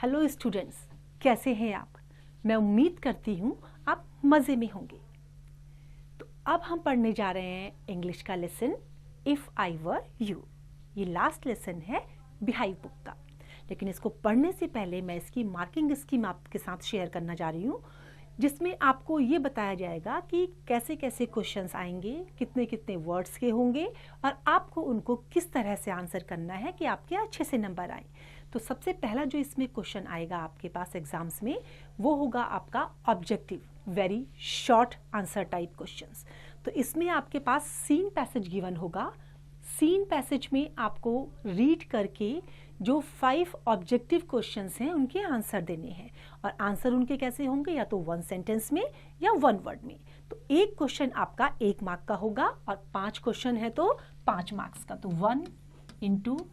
Hello students, कैसे हैं आप? मैं उम्मीद करती हूँ आप मज़े में होंगे। तो अब हम पढ़ने जा रहे हैं इंग्लिश का lesson if I were you. ये लास्ट लेसन है बिहाइव बुक का, लेकिन इसको पढ़ने से पहले मैं इसकी मार्किंग स्कीम आपके साथ शेयर करना जा रही हूँ, जिसमें आपको ये बताया जाएगा कि कैसे कैसे क्वेश्चंस आएंगे, कितने कितने वर्ड्स के होंगे और आपको उनको किस तरह से आंसर करना है कि आपके अच्छे से नंबर आए। तो सबसे पहला जो इसमें क्वेश्चन आएगा आपके पास एग्जाम्स में, वो होगा आपका objective, very short answer type questions. तो इसमें आपके पास सीन पैसेज गिवन होगा। सीन पैसेज में आपको रीड करके जो 5 ऑब्जेक्टिव क्वेश्चंस हैं उनके आंसर देने हैं, और आंसर उनके कैसे होंगे, या तो 1 सेंटेंस में या 1 वर्ड में। तो एक क्वेश्चन आपका 1 मार्क का होगा और 5 क्वेश्चन है तो 5 मार्क्स का। तो 1 ×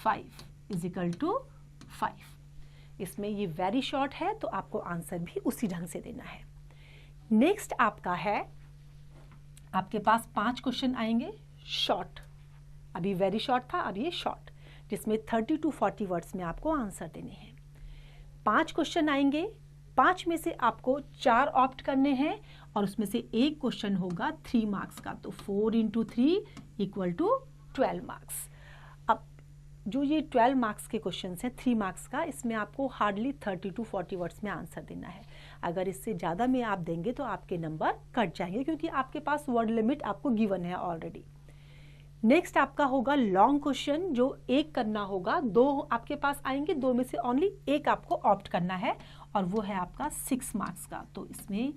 5 = 5। इसमें ये वेरी शॉर्ट है तो आपको आंसर भी उसी ढंग से देना है। नेक्स्ट आपका है, आपके पास 5 क्वेश्चन आएंगे शॉर्ट। अभी वेरी शॉर्ट था, अब ये शॉर्ट, जिसमें 30 to 40 वर्ड्स में आपको आंसर देने हैं। 5 क्वेश्चन आएंगे, 5 में से आपको 4 ऑप्ट करने हैं और उसमें से एक क्वेश्चन होगा 3 मार्क्स का। तो 4 × 3 = 12 मार्क्स। अब जो ये 12 मार्क्स के क्वेश्चन हैं 3 मार्क्स का, इसमें आपको हार्डली 30 to 40 वर्ड्स में आंसर देना है। अगर इससे ज़्यादा में आप देंगे तो आपके नंबर कट जाएंगे, क्योंकि आपके पास वर्ड लिमिट आपको गिवन है ऑलरेडी। नेक्स्ट आपका होगा लॉन्ग क्वेश्चन, जो एक करना होगा। 2 आपके पास आएंगे, 2 में से ओनली एक आपको ऑप्ट करना है और वो है आपका 6 मार्क्स का। तो इसमें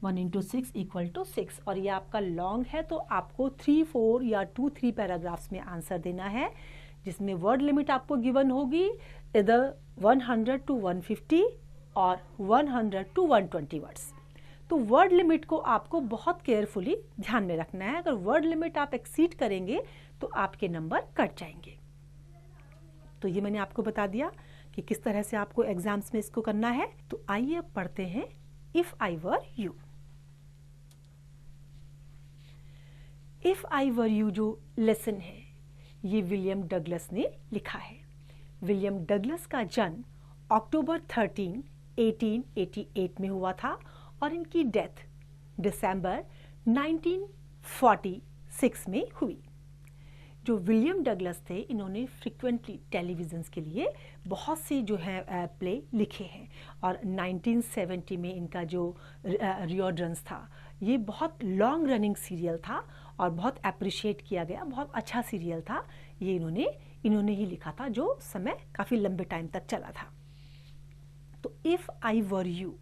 1 × 6 = 6, और ये आपका लॉन्ग है तो आपको 3, 4 या 2, 3 पैराग्राफ्स में आंसर देना है, जिसमें वर्ड लिमिट आपको गिवन होगी इधर 100 to 150 और 100 to 120 वर्ड्स। तो वर्ड लिमिट को आपको बहुत केयरफुली ध्यान में रखना है। अगर वर्ड लिमिट आप एक्सीड करेंगे तो आपके नंबर कट जाएंगे। तो ये मैंने आपको बता दिया कि किस तरह से आपको एग्जाम्स में इसको करना है। तो आइए अब पढ़ते हैं if I were you. If I were you जो लेसन है, ये विलियम डगलस ने लिखा है। विलियम डगलस का जन्म अक्टूबर 13, 1888 में हुआ था और इनकी डेथ दिसंबर 1946 में हुई। जो विलियम डगलस थे, इन्होंने फ्रिक्वेंटली टेलीविजन के लिए बहुत से जो है प्ले लिखे हैं, और 1970 में इनका जो रियोड्रंस था, ये बहुत लॉन्ग रनिंग सीरियल था और बहुत अप्रिशिएट किया गया, बहुत अच्छा सीरियल था। ये इन्होंने ही लिखा था, जो समय काफ़ी लंबे टाइम तक चला था। तो इफ़ आई वर यू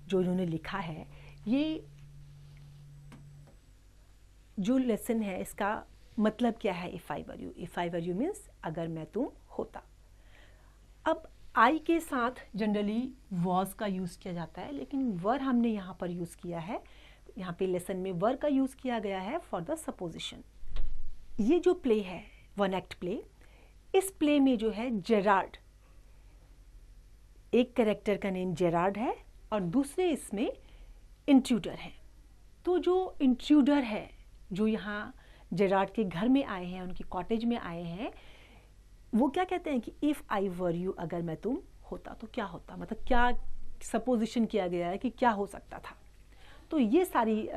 जो इन्होंने लिखा है, ये जो लेसन है इसका मतलब क्या है? If I were you, if I were you means अगर मैं तुम होता। अब आई के साथ जनरली वॉज का यूज़ किया जाता है, लेकिन वर हमने यहाँ पर यूज़ किया है। यहाँ पे लेसन में वर का यूज़ किया गया है फॉर द सपोजिशन। ये जो प्ले है 1 एक्ट प्ले, इस प्ले में जो है जेरार्ड, एक कैरेक्टर का नेम जेरार्ड है और दूसरे इसमें इंट्रूडर हैं। तो जो इंट्रूडर है, जो यहाँ जेरार्ड के घर में आए हैं, उनकी कॉटेज में आए हैं, वो क्या कहते हैं कि इफ़ आई वर यू, अगर मैं तुम होता तो क्या होता, मतलब क्या सपोजिशन किया गया है कि क्या हो सकता था। तो ये सारी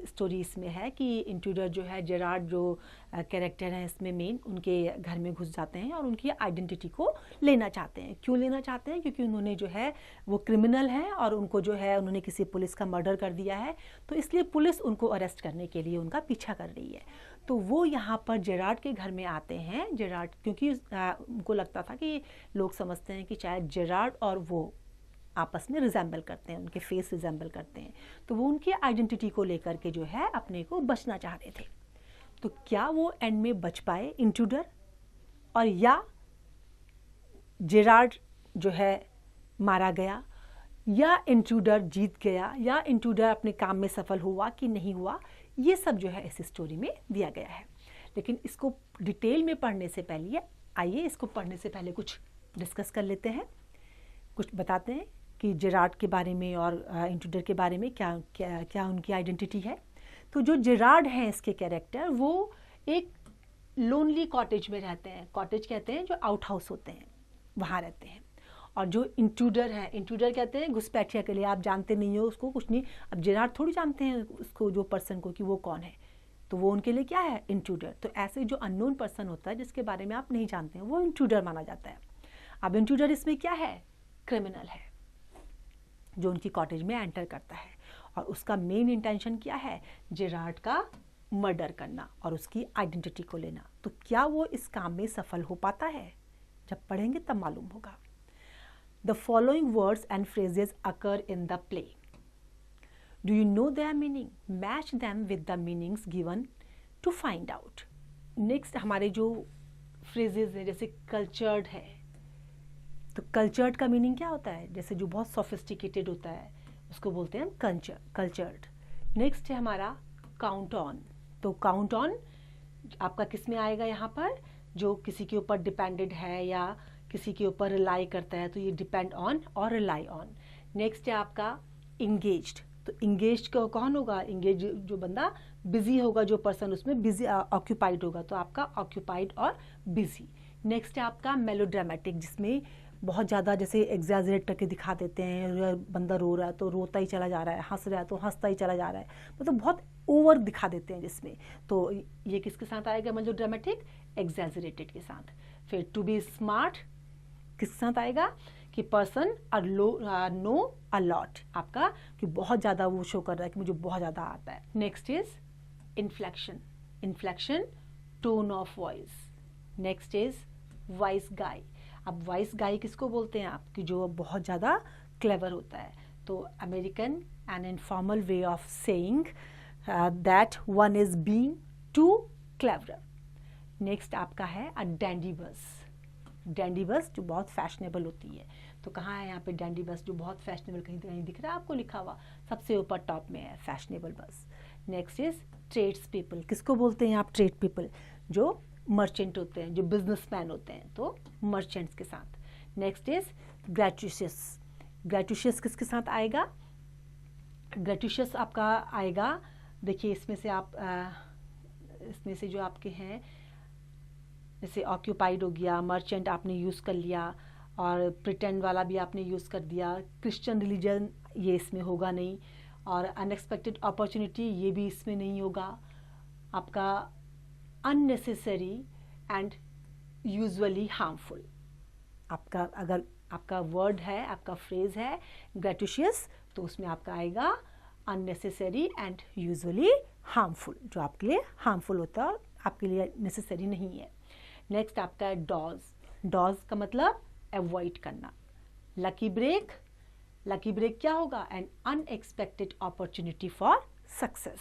स्टोरी इसमें है कि इंट्रूडर जो है, जेरार्ड जो कैरेक्टर हैं इसमें मेन, उनके घर में घुस जाते हैं और उनकी आइडेंटिटी को लेना चाहते हैं। क्यों लेना चाहते हैं? क्योंकि उन्होंने जो है वो क्रिमिनल हैं और उनको जो है उन्होंने किसी पुलिस का मर्डर कर दिया है, तो इसलिए पुलिस उनको अरेस्ट करने के लिए उनका पीछा कर रही है। तो वो यहाँ पर जेरार्ड के घर में आते हैं। जेरार्ड, क्योंकि उनको लगता था कि लोग समझते हैं कि शायद जेरार्ड और वो आपस में रिजेंबल करते हैं, उनके फेस रिजेंबल करते हैं, तो वो उनकी आइडेंटिटी को लेकर के जो है अपने को बचना चाह रहे थे। तो क्या वो एंड में बच पाए इंट्रूडर, और या जेरार्ड जो है मारा गया, या इंट्रूडर जीत गया, या इंट्रूडर अपने काम में सफल हुआ कि नहीं हुआ, ये सब जो है इस स्टोरी में दिया गया है। लेकिन इसको डिटेल में पढ़ने से पहले, आइए इसको पढ़ने से पहले कुछ डिस्कस कर लेते हैं, कुछ बताते हैं कि जेरार्ड के बारे में और इंट्रूडर के बारे में क्या उनकी आइडेंटिटी है। तो जो जेरार्ड हैं इसके कैरेक्टर, वो एक लोनली कॉटेज में रहते हैं। कॉटेज कहते हैं जो आउट हाउस होते हैं, वहाँ रहते हैं। और जो इंट्रूडर है, इंट्रूडर कहते हैं घुसपैठिया के लिए, आप जानते नहीं हो उसको, कुछ नहीं, अब जेरार्ड थोड़ी जानते हैं उसको, जो पर्सन को, कि वो कौन है, तो वो उनके लिए क्या है, इंट्रूडर। तो ऐसे जो अननोन पर्सन होता है जिसके बारे में आप नहीं जानते हैं, वो इंट्रूडर माना जाता है। अब इंट्रूडर इसमें क्या है, क्रिमिनल है, जो उनकी कॉटेज में एंटर करता है और उसका मेन इंटेंशन क्या है, जेरार्ड का मर्डर करना और उसकी आइडेंटिटी को लेना। तो क्या वो इस काम में सफल हो पाता है, जब पढ़ेंगे तब मालूम होगा। The following words and phrases occur in the play. Do you know their meaning? Match them with the meanings given to find out. Next हमारे जो phrases हैं, जैसे cultured है, तो cultured का meaning क्या होता है, जैसे जो बहुत sophisticated होता है उसको बोलते हैं cultured. Next है हमारा count on. तो count on आपका किस में आएगा, यहाँ पर जो किसी के ऊपर डिपेंडेड है या किसी के ऊपर रिलाई करता है, तो ये डिपेंड ऑन और रिलाई ऑन। नेक्स्ट है आपका इंगेज्ड। तो इंगेज्ड का कौन होगा, इंगेज जो बंदा बिजी होगा, जो पर्सन उसमें बिजी ऑक्यूपाइड होगा, तो आपका ऑक्यूपाइड और बिजी। नेक्स्ट है आपका मेलोड्रामेटिक, जिसमें बहुत ज़्यादा जैसे एग्जैजरेट करके दिखा देते हैं, बंदा रो रहा है तो रोता ही चला जा रहा है, हंस रहा है तो हंसता ही चला जा रहा है, मतलब बहुत ओवर दिखा देते हैं जिसमें। तो ये किसके साथ आएगा, मेलोड्रामेटिक, एग्जैजरेटेड के साथ। फिर टू बी स्मार्ट किसके साथ आएगा, कि पर्सन नो अ लॉट, आपका कि बहुत ज़्यादा वो शो कर रहा है कि मुझे बहुत ज़्यादा आता है। Next is inflection, inflection tone of voice. Next is wise guy. अब वाइस गाय किसको बोलते हैं आप, कि जो बहुत ज़्यादा क्लेवर होता है। तो American an informal way of saying that one is being too clever. Next आपका है अ डैंडी बस। डैंडी बस जो बहुत फैशनेबल होती है, तो कहाँ है यहाँ पे डैंडी बस जो बहुत फैशनेबल, कहीं दिख रहा है आपको लिखा हुआ, सबसे ऊपर टॉप में है फैशनेबल बस। Next is trades people. किसको बोलते हैं आप, ट्रेड पीपल, जो मर्चेंट होते हैं, जो बिजनेसमैन होते हैं, तो मर्चेंट्स के साथ। Next is ग्रेचुशियस। ग्रेचुशियस किसके साथ आएगा, ग्रेचुशियस आपका आएगा, देखिए इसमें से आप इसमें से जो आपके हैं, जैसे ऑक्यूपाइड हो गया, मर्चेंट आपने यूज़ कर लिया, और प्रिटेंड वाला भी आपने यूज़ कर दिया, क्रिश्चियन रिलीजन ये इसमें होगा नहीं, और अनएक्सपेक्टेड अपॉर्चुनिटी ये भी इसमें नहीं होगा। आपका अननेसेसरी एंड यूजुअली हार्मफुल, आपका अगर आपका वर्ड है, आपका फ्रेज है ग्रेटिशियस, तो उसमें आपका आएगा अननेसेसरी एंड यूजुअली हार्मफुल, जो आपके लिए हार्मफुल होता है और आपके लिए नेसेसरी नहीं है। नेक्स्ट आपका है डॉज। डॉज का मतलब अवॉइड करना। लकी ब्रेक, लकी ब्रेक क्या होगा, N unexpected opportunity for success.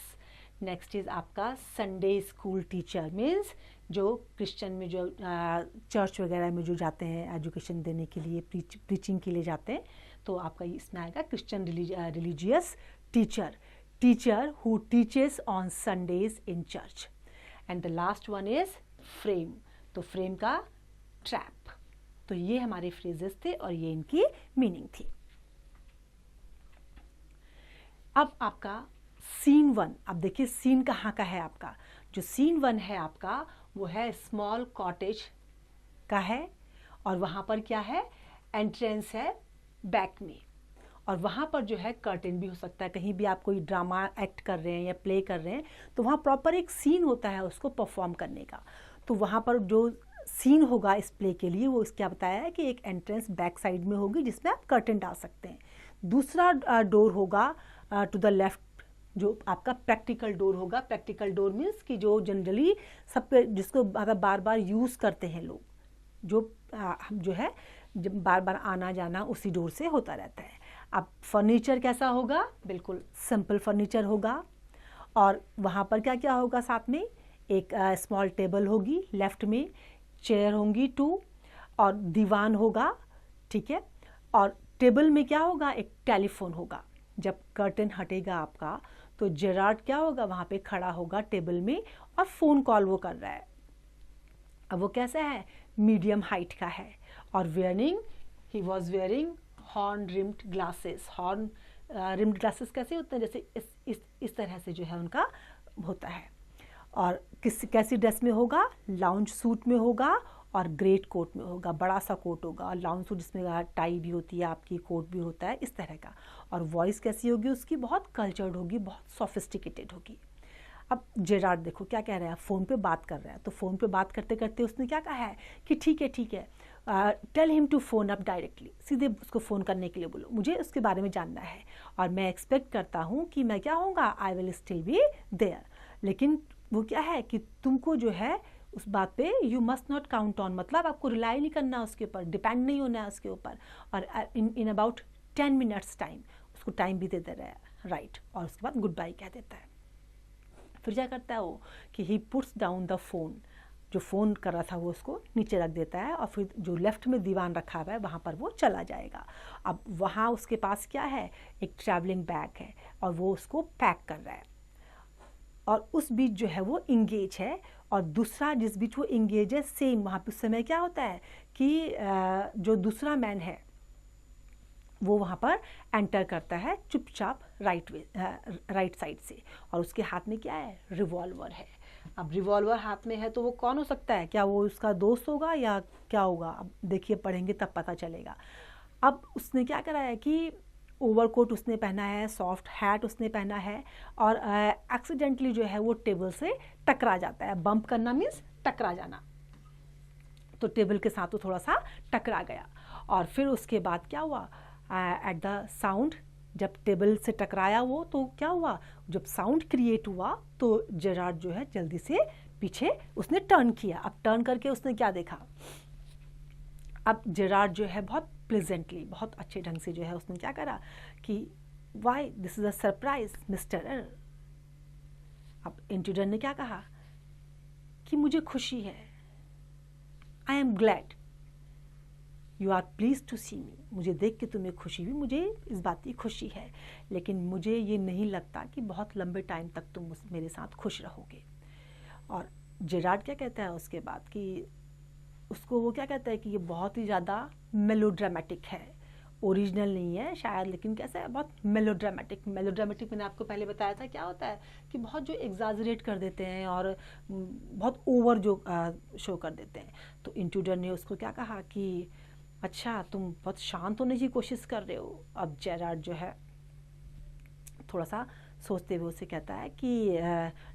Next is आपका संडे स्कूल टीचर, मीन्स जो क्रिश्चियन में जो चर्च वगैरह में जो जाते हैं एजुकेशन देने के लिए, प्रीचिंग के लिए जाते हैं, तो आपका इसमें आएगा Christian religious teacher, teacher who teaches on Sundays in church. And the last one is frame, तो फ्रेम का ट्रैप। तो ये हमारे फ्रेजेस थे और ये इनकी मीनिंग थी। अब आपका सीन 1, अब देखिए सीन कहाँ का है आपका, जो सीन 1 है आपका वो है स्मॉल कॉटेज का है, और वहाँ पर क्या है, एंट्रेंस है बैक में, और वहाँ पर जो है कर्टेन भी हो सकता है, कहीं भी आप कोई ड्रामा एक्ट कर रहे हैं या प्ले कर रहे हैं तो वहाँ प्रॉपर एक सीन होता है उसको परफॉर्म करने का। तो वहाँ पर जो सीन होगा इस प्ले के लिए वो क्या बताया है कि एक एंट्रेंस बैक साइड में होगी जिसमें आप कर्टेन डाल सकते हैं। दूसरा डोर होगा टू द लेफ्ट, जो आपका प्रैक्टिकल डोर होगा। प्रैक्टिकल डोर मीन्स कि जो जनरली सब जिसको बार बार यूज़ करते हैं लोग, जो है जब बार बार आना जाना उसी डोर से होता रहता है। अब फर्नीचर कैसा होगा, बिल्कुल सिंपल फर्नीचर होगा, और वहाँ पर क्या क्या होगा, साथ में एक स्मॉल टेबल होगी, लेफ्ट में चेयर होंगी 2, और दीवान होगा, ठीक है, और टेबल में क्या होगा, एक टेलीफोन होगा। जब कर्टन हटेगा आपका तो जेरार्ड क्या होगा, वहाँ पे खड़ा होगा टेबल में और फ़ोन कॉल वो कर रहा है। अब वो कैसा है, मीडियम हाइट का है, और he was wearing horn rimmed glasses. Horn rimmed glasses कैसे होते हैं, जैसे इस तरह से जो है उनका होता है। और कैसी ड्रेस में होगा, लाउंज सूट में होगा, और ग्रेट कोट में होगा, बड़ा सा कोट होगा, लॉन्ग सूट जिसमें टाई भी होती है आपकी, कोट भी होता है, इस तरह का। और वॉइस कैसी होगी उसकी, बहुत कल्चर्ड होगी, बहुत सोफिस्टिकेटेड होगी। अब जेरार्ड देखो क्या कह रहा है, फ़ोन पे बात कर रहा है, तो फ़ोन पे बात करते करते उसने क्या कहा है कि ठीक है, tell him to phone up directly, सीधे उसको फ़ोन करने के लिए बोलो, मुझे उसके बारे में जानना है और मैं एक्सपेक्ट करता हूँ कि मैं क्या होऊंगा, I will still be there. लेकिन वो क्या है कि तुमको जो है उस बात पे you must not count on, मतलब आपको रिलाई नहीं करना उसके ऊपर, डिपेंड नहीं होना है उसके ऊपर। और इन अबाउट 10 मिनट्स टाइम, उसको टाइम भी दे दे रहा है, राइट। और उसके बाद गुड बाय कह देता है। फिर क्या करता है वो कि he puts down the phone, जो फ़ोन कर रहा था वो उसको नीचे रख देता है और फिर जो लेफ़्ट में दीवान रखा हुआ है वहाँ पर वो चला जाएगा। अब वहाँ उसके पास क्या है, एक ट्रैवलिंग बैग है और वो उसको पैक कर रहा है। और उस बीच जो है वो इंगेज है, और दूसरा जिस बीच वो इंगेज है सेम वहाँ पे उस समय क्या होता है कि जो दूसरा मैन है वो वहाँ पर एंटर करता है चुपचाप राइट साइड से, और उसके हाथ में क्या है, रिवॉल्वर है। अब रिवॉल्वर हाथ में है तो वो कौन हो सकता है, क्या वो उसका दोस्त होगा या क्या होगा, अब देखिए पढ़ेंगे तब पता चलेगा। अब उसने क्या करा है कि ओवरकोट उसने पहना है, सॉफ्ट हैट उसने पहना है, और एक्सीडेंटली जो है वो टेबल से टकरा जाता है। बम्प करना मीन्स टकरा जाना, तो टेबल के साथ वो थोड़ा सा टकरा गया। और फिर उसके बाद क्या हुआ, एट द साउंड, जब टेबल से टकराया वो तो क्या हुआ, जब साउंड क्रिएट हुआ तो जेरार्ड जो है जल्दी से पीछे उसने टर्न किया। अब टर्न करके उसने क्या देखा, अब जेरार्ड जो है बहुत प्लेजेंटली, बहुत अच्छे ढंग से जो है उसने क्या करा कि why this is a surprise mister. अब इंट्रूडर ने क्या कहा कि मुझे खुशी है, I am glad you are please to see me, मुझे देख के तुम्हें खुशी हुई, मुझे इस बात की खुशी है, लेकिन मुझे ये नहीं लगता कि बहुत लंबे टाइम तक तुम मेरे साथ खुश रहोगे। और जेरार्ड क्या कहता है उसके बाद कि उसको वो क्या कहता है कि ये बहुत ही ज़्यादा मेलोड्रामेटिक है, ओरिजिनल नहीं है शायद, लेकिन कैसा है, बहुत मेलोड्रामेटिक। मेलोड्रामेटिक मैंने आपको पहले बताया था क्या होता है कि बहुत जो एग्जाजरेट कर देते हैं और बहुत ओवर जो शो कर देते हैं। तो इंट्रूडर ने उसको क्या कहा कि अच्छा तुम बहुत शांत होने की कोशिश कर रहे हो। अब जेरार्ड जो है थोड़ा सा सोचते हुए उसे कहता है कि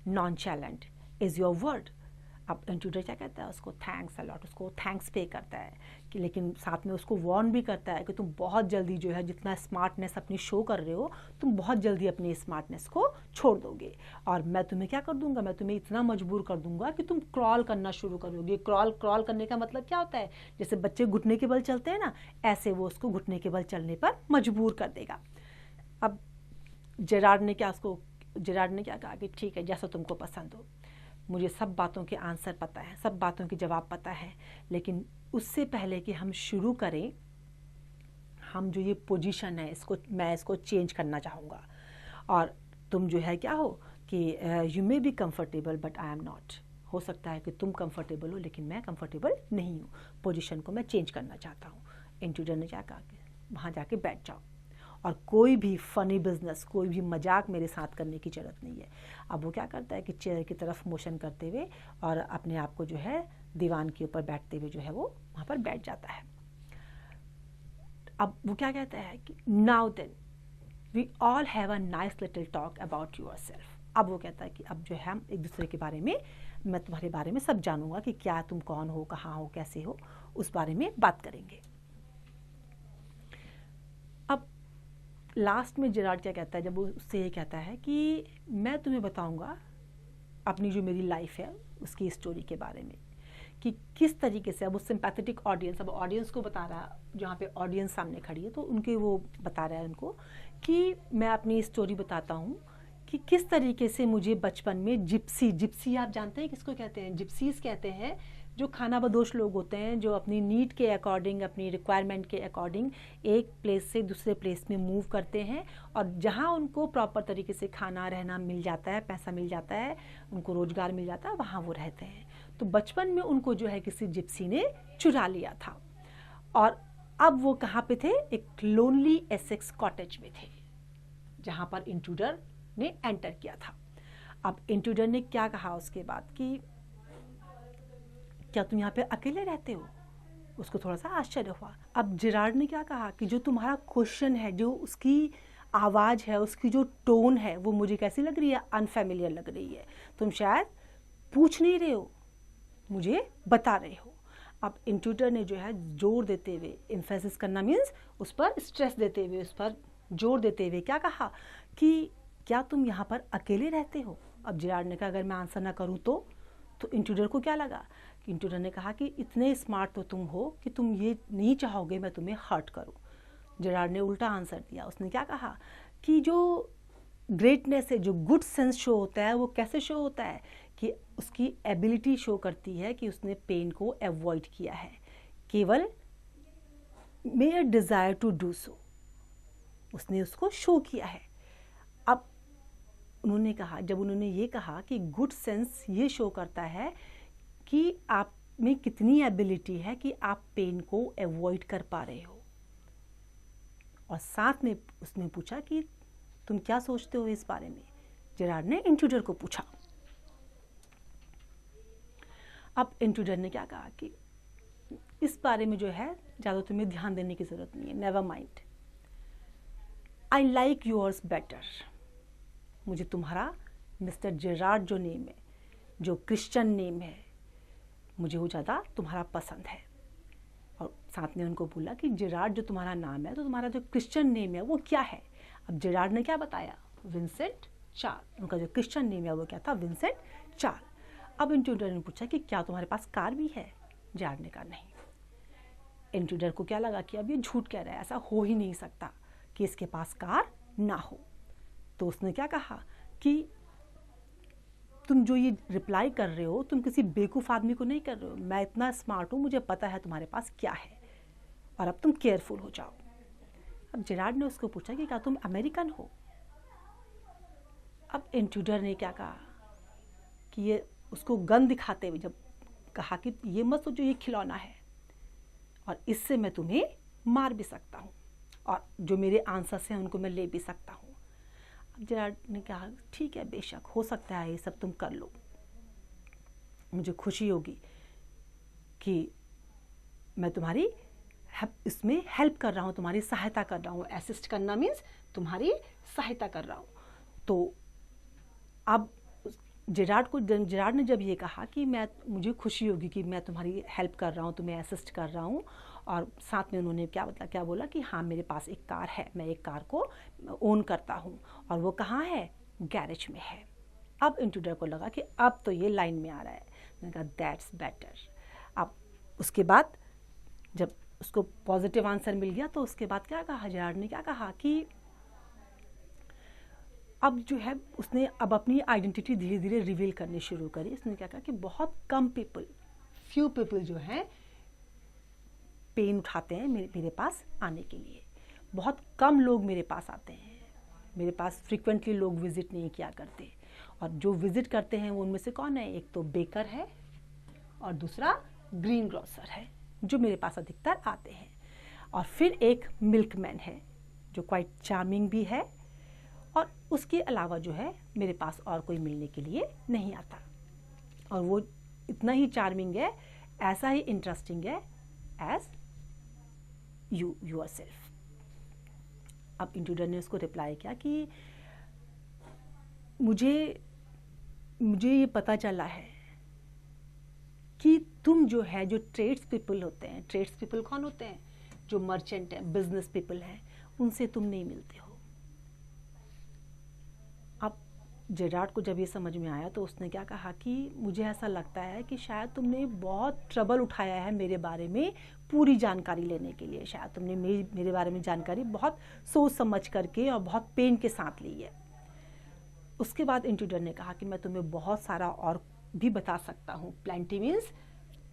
नॉनचैलेंट इज़ योर वर्ड। अब इंट्रूडर क्या कहता है उसको, थैंक्स अलॉट, उसको थैंक्स पे करता है कि, लेकिन साथ में उसको वार्न भी करता है कि तुम बहुत जल्दी जो है जितना स्मार्टनेस अपनी शो कर रहे हो, तुम बहुत जल्दी अपनी स्मार्टनेस को छोड़ दोगे, और मैं तुम्हें क्या कर दूंगा, मैं तुम्हें इतना मजबूर कर दूंगा कि तुम क्रॉल करना शुरू करोगे। क्रॉल करने का मतलब क्या होता है, जैसे बच्चे घुटने के बल चलते हैं ना, ऐसे वो उसको घुटने के बल चलने पर मजबूर कर देगा। अब जेरार्ड ने क्या कहा कि ठीक है जैसा तुमको पसंद हो, मुझे सब बातों के आंसर पता है, सब बातों के जवाब पता है, लेकिन उससे पहले कि हम शुरू करें, हम जो ये पोजीशन है मैं इसको चेंज करना चाहूँगा। और तुम जो है क्या हो कि you may be comfortable but I am not, हो सकता है कि तुम कंफर्टेबल हो लेकिन मैं कंफर्टेबल नहीं हूँ, पोजीशन को मैं चेंज करना चाहता हूँ। इंट्रूडर ने क्या कहा कि वहाँ जाके बैठ जाओ, और कोई भी फ़नी बिजनेस, कोई भी मजाक मेरे साथ करने की ज़रूरत नहीं है। अब वो क्या करता है कि चेयर की तरफ मोशन करते हुए और अपने आप को जो है दीवान के ऊपर बैठते हुए जो है वो वहाँ पर बैठ जाता है। अब वो क्या कहता है कि now then we all have a nice little talk about yourself. अब वो कहता है कि अब जो है हम एक दूसरे के बारे में, मैं तुम्हारे बारे में सब जानूंगा कि क्या तुम कौन हो, कहाँ हो, कैसे हो, उस बारे में बात करेंगे। अब लास्ट में जेरार्ड क्या कहता है, जब वो उससे ये कहता है कि मैं तुम्हें बताऊंगा अपनी जो मेरी लाइफ है उसकी स्टोरी के बारे में, कि किस तरीके से, अब वो सिंपैथेटिक ऑडियंस, अब ऑडियंस को बता रहा है, जहाँ पे ऑडियंस सामने खड़ी है तो उनके वो बता रहा है उनको कि मैं अपनी स्टोरी बताता हूँ कि किस तरीके से मुझे बचपन में जिप्सी आप जानते हैं किसको कहते हैं, जिप्सीज कहते हैं, जो खानाबदोश लोग होते हैं, जो अपनी नीड के अकॉर्डिंग, अपनी रिक्वायरमेंट के अकॉर्डिंग एक प्लेस से दूसरे प्लेस में मूव करते हैं, और जहाँ उनको प्रॉपर तरीके से खाना रहना मिल जाता है, पैसा मिल जाता है, उनको रोजगार मिल जाता है, वहाँ वो रहते हैं। तो बचपन में उनको जो है किसी जिप्सी ने चुरा लिया था, और अब वो कहाँ पे थे, एक लोनली एसेक्स कॉटेज में थे, जहाँ पर इंट्रूडर ने एंटर किया था। अब इंट्रूडर ने क्या कहा उसके बाद कि क्या तुम यहाँ पे अकेले रहते हो? उसको थोड़ा सा आश्चर्य हुआ। अब जेरार्ड ने क्या कहा कि जो तुम्हारा क्वेश्चन है, जो उसकी आवाज़ है, उसकी जो टोन है, वो मुझे कैसी लग रही है? अनफेमिलियर लग रही है। तुम शायद पूछ नहीं रहे हो, मुझे बता रहे हो। अब इंट्यूटर ने जो है जोर देते हुए, एम्फेसिस करना मीन्स उस पर स्ट्रेस देते हुए, उस पर जोर देते हुए क्या कहा कि क्या तुम यहाँ पर अकेले रहते हो? अब जेरार्ड ने कहा अगर मैं आंसर ना करूँ तो इंट्रूडर को क्या लगा कि इंट्रूडर ने कहा कि इतने स्मार्ट तो तुम हो कि तुम ये नहीं चाहोगे मैं तुम्हें हर्ट करूँ। जेरार्ड ने उल्टा आंसर दिया। उसने क्या कहा कि जो ग्रेटनेस है, जो गुड सेंस शो होता है, वो कैसे शो होता है कि उसकी एबिलिटी शो करती है कि उसने पेन को अवॉइड किया है, केवल mere desire to do so, उसने उसको शो किया है। अब उन्होंने कहा, जब उन्होंने ये कहा कि गुड सेंस ये शो करता है कि आप में कितनी एबिलिटी है कि आप पेन को अवॉइड कर पा रहे हो, और साथ में उसने पूछा कि तुम क्या सोचते हो इस बारे में? जेरार्ड ने इंट्रूडर को पूछा। अब इंट्रूडर ने क्या कहा कि इस बारे में जो है ज़्यादा तुम्हें ध्यान देने की ज़रूरत नहीं है, never mind, I like yours better. मुझे तुम्हारा मिस्टर जेरार्ड जो नेम है, जो क्रिश्चियन नेम है, मुझे वो ज़्यादा तुम्हारा पसंद है। और साथ में उनको बोला कि जेरार्ड जो तुम्हारा नाम है, तो तुम्हारा जो क्रिश्चियन नेम है वो क्या है? अब जेरार्ड ने क्या बताया? विंसेंट चार्ल। उनका जो क्रिश्चियन नेम है वो क्या था? Vincent Charl. अब इंट्रूडर ने पूछा कि क्या तुम्हारे पास कार भी है? जेरार्ड ने कहा नहीं। इंट्रूडर को क्या लगा कि अब ये झूठ कह रहा है, ऐसा हो ही नहीं सकता कि इसके पास कार ना हो। तो उसने क्या कहा कि तुम जो ये रिप्लाई कर रहे हो, तुम किसी बेवकूफ़ आदमी को नहीं कर रहे हो, मैं इतना स्मार्ट हूँ, मुझे पता है तुम्हारे पास क्या है, और अब तुम केयरफुल हो जाओ। अब जेरार्ड ने उसको पूछा कि क्या तुम अमेरिकन हो? अब इंट्रूडर ने क्या कहा कि ये उसको गन दिखाते हुए जब कहा कि ये मत सोचो ये खिलौना है, और इससे मैं तुम्हें मार भी सकता हूँ, और जो मेरे आंसर्स हैं उनको मैं ले भी सकता हूँ। अब जेरार्ड ने कहा ठीक है, बेशक हो सकता है ये सब तुम कर लो, मुझे खुशी होगी कि मैं तुम्हारी इसमें हेल्प कर रहा हूँ, तुम्हारी सहायता कर रहा हूँ। असिस्ट करना मीन्स तुम्हारी सहायता कर रहा हूँ। तो अब जेरार्ड ने जब ये कहा कि मुझे खुशी होगी कि मैं तुम्हारी हेल्प कर रहा हूँ, तुम्हें असिस्ट कर रहा हूँ, और साथ में उन्होंने क्या बोला कि हाँ मेरे पास एक कार है, मैं एक कार को ओन करता हूँ, और वो कहाँ है? गैरेज में है। अब इंट्रूडर को लगा कि अब तो ये लाइन में आ रहा है। मैंने कहा दैट्स बेटर। अब उसके बाद जब उसको पॉजिटिव आंसर मिल गया, तो उसके बाद क्या कहा जेरार्ड ने? क्या कहा कि अब जो है उसने अब अपनी आइडेंटिटी धीरे धीरे रिवील करनी शुरू करी। उसने क्या कहा कि बहुत कम फ्यू पीपल जो हैं पेन उठाते हैं मेरे पास आने के लिए, बहुत कम लोग मेरे पास आते हैं, मेरे पास फ्रीक्वेंटली लोग विजिट नहीं किया करते, और जो विजिट करते हैं वो उनमें से कौन है? एक तो बेकर है और दूसरा ग्रीन ग्रोसर है जो मेरे पास अधिकतर आते हैं, और फिर एक मिल्कमैन है जो क्वाइट चार्मिंग भी है, और उसके अलावा जो है मेरे पास और कोई मिलने के लिए नहीं आता, और वो इतना ही चार्मिंग है, ऐसा ही इंटरेस्टिंग है एज यू योरसेल्फ। अब इंट्रूडर ने उसको रिप्लाई किया कि मुझे ये पता चला है कि तुम जो है, जो ट्रेड्स पीपल होते हैं, ट्रेड्स पीपल कौन होते हैं? जो मर्चेंट हैं, बिजनेस पीपल हैं, उनसे तुम नहीं मिलते हो। अब जेरार्ड को जब ये समझ में आया तो उसने क्या कहा कि मुझे ऐसा लगता है कि शायद तुमने बहुत ट्रबल उठाया है मेरे बारे में पूरी जानकारी लेने के लिए, शायद तुमने मेरे बारे में जानकारी बहुत सोच समझ करके और बहुत पेन के साथ ली है। उसके बाद इंट्रूडर ने कहा कि मैं तुम्हें बहुत सारा और भी बता सकता हूँ। प्लेंटी मीन्स,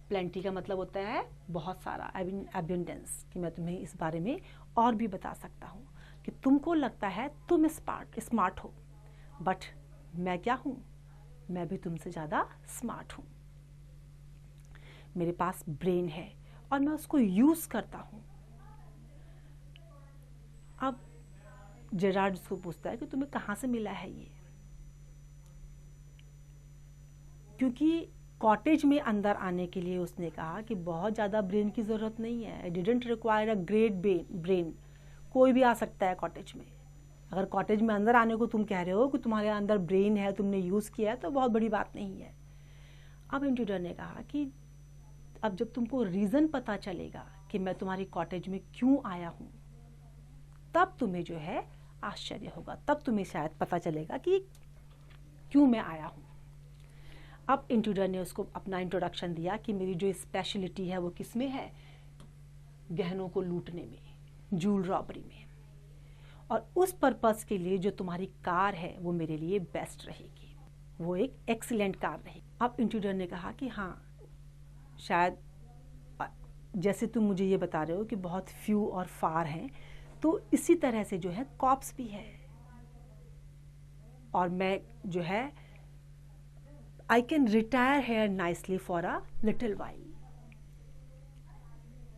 प्लेंटी का मतलब होता है बहुत सारा, एबंडेंस, कि मैं तुम्हें इस बारे में और भी बता सकता हूँ कि तुमको लगता है तुम स्मार्ट हो, बट मैं क्या हूँ? मैं भी तुमसे ज़्यादा स्मार्ट हूँ। मेरे पास ब्रेन है और मैं उसको यूज़ करता हूँ। अब जेरार्ड उसको पूछता है कि तुम्हें कहाँ से मिला है ये? क्योंकि कॉटेज में अंदर आने के लिए उसने कहा कि बहुत ज़्यादा ब्रेन की ज़रूरत नहीं है, it didn't require a great brain, कोई भी आ सकता है कॉटेज में। अगर कॉटेज में अंदर आने को तुम कह रहे हो कि तुम्हारे अंदर ब्रेन है, तुमने यूज़ किया है, तो बहुत बड़ी बात नहीं है। अब इंट्रूडर ने कहा कि अब जब तुमको रीज़न पता चलेगा कि मैं तुम्हारी कॉटेज में क्यों आया हूँ, तब तुम्हें जो है आश्चर्य होगा, तब तुम्हें शायद पता चलेगा कि क्यों मैं आया हूँ। अब इंट्रूडर ने उसको अपना इंट्रोडक्शन दिया कि मेरी जो स्पेशलिटी है वो किस में है, गहनों को लूटने में, जूल रॉबरी में, और उस पर्पस के लिए जो तुम्हारी कार है वो मेरे लिए बेस्ट रहेगी, वो एक एक्सीलेंट कार रहेगी। अब इंट्रूडर ने कहा कि हाँ, शायद जैसे तुम मुझे ये बता रहे हो कि बहुत फ्यू और फार हैं, तो इसी तरह से जो है कॉप्स भी है, और मैं जो है I can retire here nicely for a little while.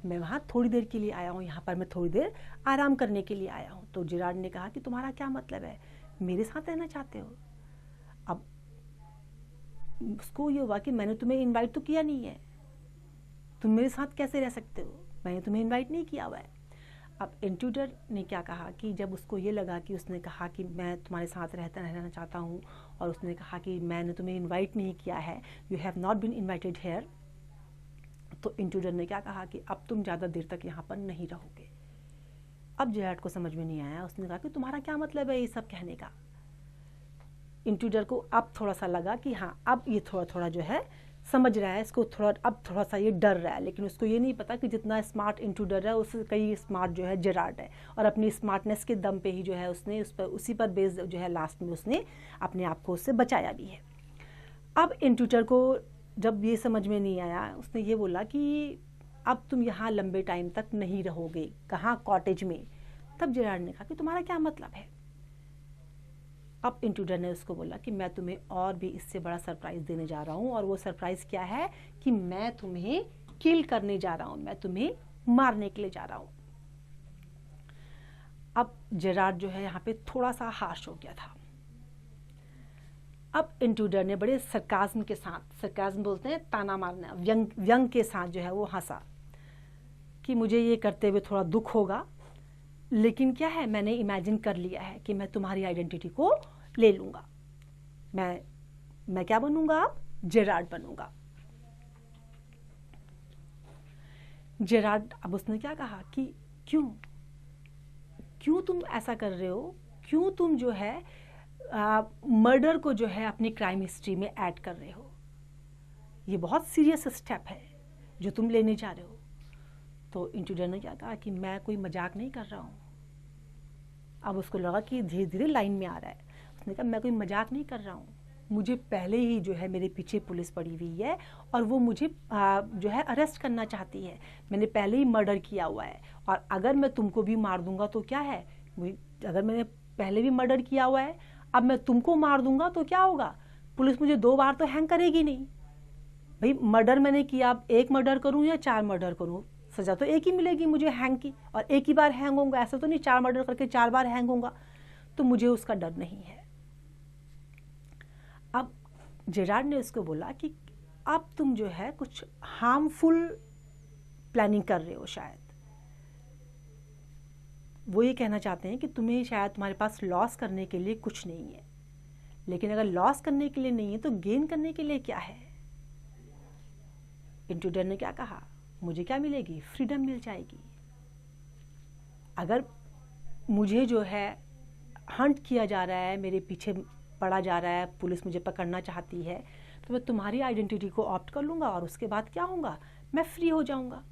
मैं वहाँ थोड़ी देर के लिए आया हूँ, यहाँ पर मैं थोड़ी देर आराम करने के लिए आया हूँ। तो जेरार्ड ने कहा कि तुम्हारा क्या मतलब है, मेरे साथ रहना चाहते हो? अब उसको ये हुआ कि मैंने तुम्हें इनवाइट तो किया नहीं है, तुम मेरे साथ कैसे रह सकते हो, मैंने तुम्हें इनवाइट नहीं किया हुआ है। अब इंट्रूडर ने क्या कहा कि जब उसको ये लगा कि उसने कहा कि मैं तुम्हारे साथ रहना चाहता हूँ, और उसने कहा कि मैंने तुम्हें इनवाइट नहीं किया है, you have not been invited here, तो इंट्रूडर ने क्या कहा कि अब तुम ज़्यादा देर तक यहाँ पर नहीं रहोगे। अब जेरार्ड को समझ में नहीं आया, उसने कहा कि तुम्हारा क्या मतलब है ये सब कहने का। इंट्रूडर को अब थोड़ा सा लगा कि हाँ, अब ये थोड़ा थोड़ा जो है समझ रहा है, इसको अब थोड़ा सा ये डर रहा है, लेकिन उसको ये नहीं पता कि जितना स्मार्ट इंट्रूडर है उससे कई स्मार्ट जो है जेरार्ड है, और अपनी स्मार्टनेस के दम पे ही जो है उसने उसी पर बेस जो है लास्ट में उसने अपने आप को उससे बचाया भी है। अब इंट्रूडर को जब ये समझ में नहीं आया, उसने ये बोला कि अब तुम यहाँ लंबे टाइम तक नहीं रहोगे, कहाँ, कॉटेज में। तब जेरार्ड ने कहा कि तुम्हारा क्या मतलब है। अब इंट्रूडर ने उसको बोला कि मैं तुम्हें और भी इससे बड़ा सरप्राइज देने जा रहा हूँ, और वो सरप्राइज क्या है कि मैं तुम्हें किल करने जा रहा हूँ, मैं तुम्हें मारने के लिए जा रहा हूँ। अब जेरार्ड जो है यहाँ पे थोड़ा सा हार्श हो गया था। अब इंट्रूडर ने बड़े सरकाज़्म के साथ, सरकाज़्म बोलते हैं ताना मारना, व्यंग के साथ जो है वो हंसा कि मुझे ये करते हुए थोड़ा दुख होगा, लेकिन क्या है, मैंने इमेजिन कर लिया है कि मैं तुम्हारी आइडेंटिटी को ले लूंगा, मैं क्या बनूंगा, अब जेरार्ड बनूंगा। जेरार्ड, अब उसने क्या कहा कि क्यों तुम ऐसा कर रहे हो, क्यों तुम जो है मर्डर को जो है अपनी क्राइम हिस्ट्री में ऐड कर रहे हो, ये बहुत सीरियस स्टेप है जो तुम लेने जा रहे हो। तो इंट्रूडर ने क्या कहा कि मैं कोई मजाक नहीं कर रहा हूँ। अब उसको लगा कि धीरे धीरे लाइन में आ रहा है, उसने कहा मैं कोई मजाक नहीं कर रहा हूँ, मुझे पहले ही जो है मेरे पीछे पुलिस पड़ी हुई है, और वो मुझे जो है अरेस्ट करना चाहती है, मैंने पहले ही मर्डर किया हुआ है, और अगर मैं तुमको भी मार दूंगा तो क्या है, अगर मैंने पहले भी मर्डर किया हुआ है, अब मैं तुमको मार दूंगा तो क्या होगा, पुलिस मुझे 2 बार तो हैंग करेगी नहीं। भाई मर्डर मैंने किया, अब 1 मर्डर करूँ या 4 मर्डर करूँ, सजा तो एक ही मिलेगी मुझे हैंग की, और एक ही बार हैंग होगा, ऐसा तो नहीं 4 मर्डर करके 4 बार हैंग होगा, तो मुझे उसका डर नहीं है। अब जेरार्ड ने उसको बोला कि अब तुम जो है कुछ हार्मफुल प्लानिंग कर रहे हो, शायद वो ये कहना चाहते हैं कि तुम्हें शायद तुम्हारे पास लॉस करने के लिए कुछ नहीं है, लेकिन अगर लॉस करने के लिए नहीं है तो गेन करने के लिए क्या है। इंट्रूडर ने क्या कहा, मुझे क्या मिलेगी, फ्रीडम मिल जाएगी। अगर मुझे जो है हंट किया जा रहा है, मेरे पीछे पड़ा जा रहा है, पुलिस मुझे पकड़ना चाहती है, तो मैं तुम्हारी आइडेंटिटी को ऑप्ट कर लूँगा, और उसके बाद क्या होगा, मैं फ्री हो जाऊँगा।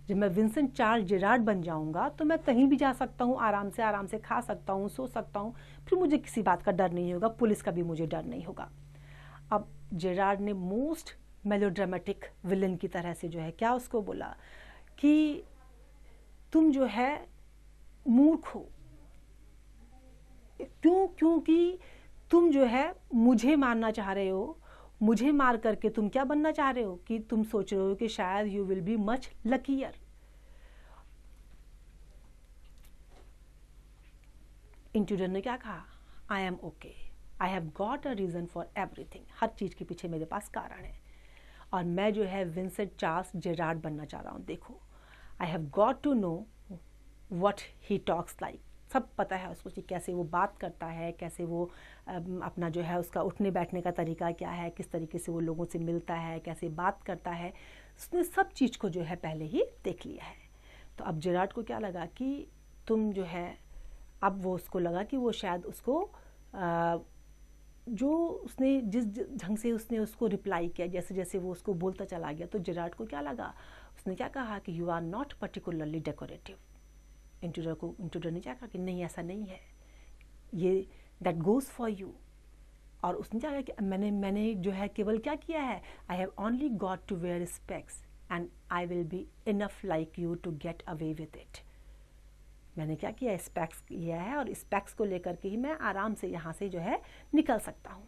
जब मैं विंसेंट चार्ल्स जेरार्ड बन जाऊँगा तो मैं कहीं भी जा सकता हूँ, आराम से खा सकता हूँ, सो सकता हूँ, फिर मुझे किसी बात का डर नहीं होगा, पुलिस का भी मुझे डर नहीं होगा। अब जेरार्ड ने मोस्ट मेलोड्रामेटिक विलन की तरह से जो है क्या उसको बोला कि तुम जो है मूर्ख हो, क्योंकि तुम जो है मुझे मारना चाह रहे हो, मुझे मार करके तुम क्या बनना चाह रहे हो कि तुम सोच रहे हो कि शायद you will be much luckier. Intruder ने क्या कहा, I am okay, I have got a reason for everything, हर चीज के पीछे मेरे पास कारण है। और मैं जो है विंसेंट चार्ल्स जेरार्ड बनना चाह रहा हूँ। देखो, I have got to know what he talks like. सब पता है उसको कि कैसे वो बात करता है, कैसे वो अपना जो है उसका उठने बैठने का तरीका क्या है, किस तरीके से वो लोगों से मिलता है, कैसे बात करता है। उसने सब चीज़ को जो है पहले ही देख लिया है। तो अब जेरार्ड को क्या लगा कि तुम जो है, अब वो उसको लगा कि वो शायद उसको जो उसने जिस ढंग से उसने उसको रिप्लाई किया, जैसे जैसे वो उसको बोलता चला गया, तो जेरार्ड को क्या लगा, उसने क्या कहा कि you are not particularly decorative. Intruder ने क्या कहा कि नहीं, ऐसा नहीं है, ये दैट गोज़ फॉर यू। और उसने क्या कहा कि मैंने जो है केवल क्या किया है, I have only got to wear specs and I will be enough like you to get away with it. मैंने क्या किया, स्पेक्स किया है और स्पेक्स को लेकर के ही मैं आराम से यहाँ से जो है निकल सकता हूँ।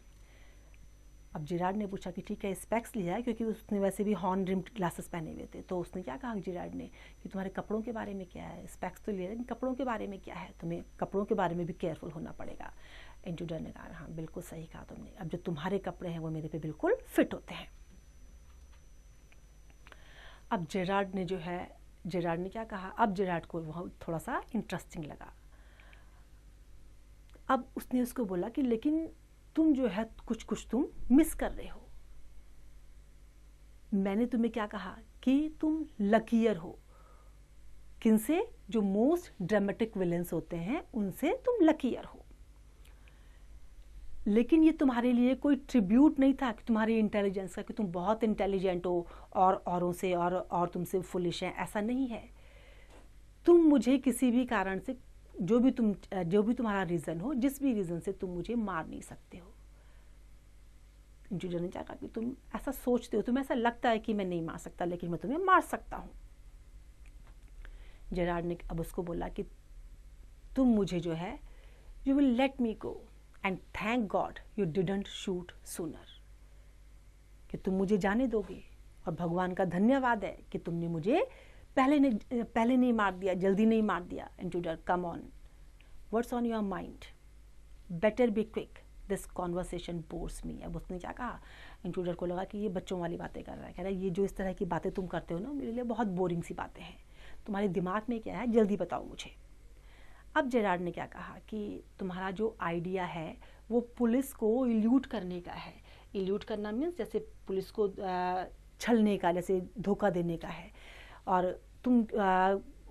अब जेरार्ड ने पूछा कि ठीक है, स्पेक्स लिया है, क्योंकि उसने वैसे भी हॉर्न रिम्ड ग्लासेस पहने हुए थे। तो उसने क्या कहा जेरार्ड ने कि तुम्हारे कपड़ों के बारे में क्या है, स्पेक्स तो लिया लेकिन कपड़ों के बारे में क्या है, तुम्हें कपड़ों के बारे में भी केयरफुल होना पड़ेगा। इंट्रूडर ने कहा हाँ बिल्कुल सही कहा तुमने, अब जो तुम्हारे कपड़े हैं वो मेरे पे बिल्कुल फिट होते हैं। अब जेरार्ड ने क्या कहा, अब जेरार्ड को वह थोड़ा सा इंटरेस्टिंग लगा। अब उसने उसको बोला कि लेकिन तुम जो है कुछ कुछ तुम मिस कर रहे हो। मैंने तुम्हें क्या कहा कि तुम लकीयर हो। किनसे? जो मोस्ट ड्रामेटिक विलेंस होते हैं उनसे तुम लकीयर हो। लेकिन ये तुम्हारे लिए कोई ट्रिब्यूट नहीं था कि तुम्हारी इंटेलिजेंस का, कि तुम बहुत इंटेलिजेंट हो और औरों से और तुमसे फुलिश हैं, ऐसा नहीं है। तुम मुझे किसी भी कारण से, जो भी तुम्हारा रीज़न हो, जिस भी रीज़न से तुम मुझे मार नहीं सकते हो। इंट्रूडर ने कहा कि तुम ऐसा सोचते हो, तुम्हें ऐसा लगता है कि मैं नहीं मार सकता, लेकिन मैं तुम्हें मार सकता हूँ। जेरार्ड ने अब उसको बोला कि तुम मुझे जो है, you will let me go and thank God you didn't shoot sooner, कि तुम मुझे जाने दोगे और भगवान का धन्यवाद है कि तुमने मुझे पहले नहीं मार दिया, जल्दी नहीं मार दिया। Intruder, come on, what's on your mind, better be quick, this conversation bores me. अब उसने क्या कहा, इंट्रूडर को लगा कि ये बच्चों वाली बातें कर रहा है, कह रहा है ये जो इस तरह की बातें तुम करते हो ना, मेरे लिए बहुत बोरिंग सी बातें हैं, तुम्हारे दिमाग में क्या है, जल्दी बताओ मुझे। अब जेरार्ड ने क्या कहा कि तुम्हारा जो आइडिया है वो पुलिस को इल्यूट करने का है। इल्यूट करना मीन्स जैसे पुलिस को छलने का, जैसे धोखा देने का है, और तुम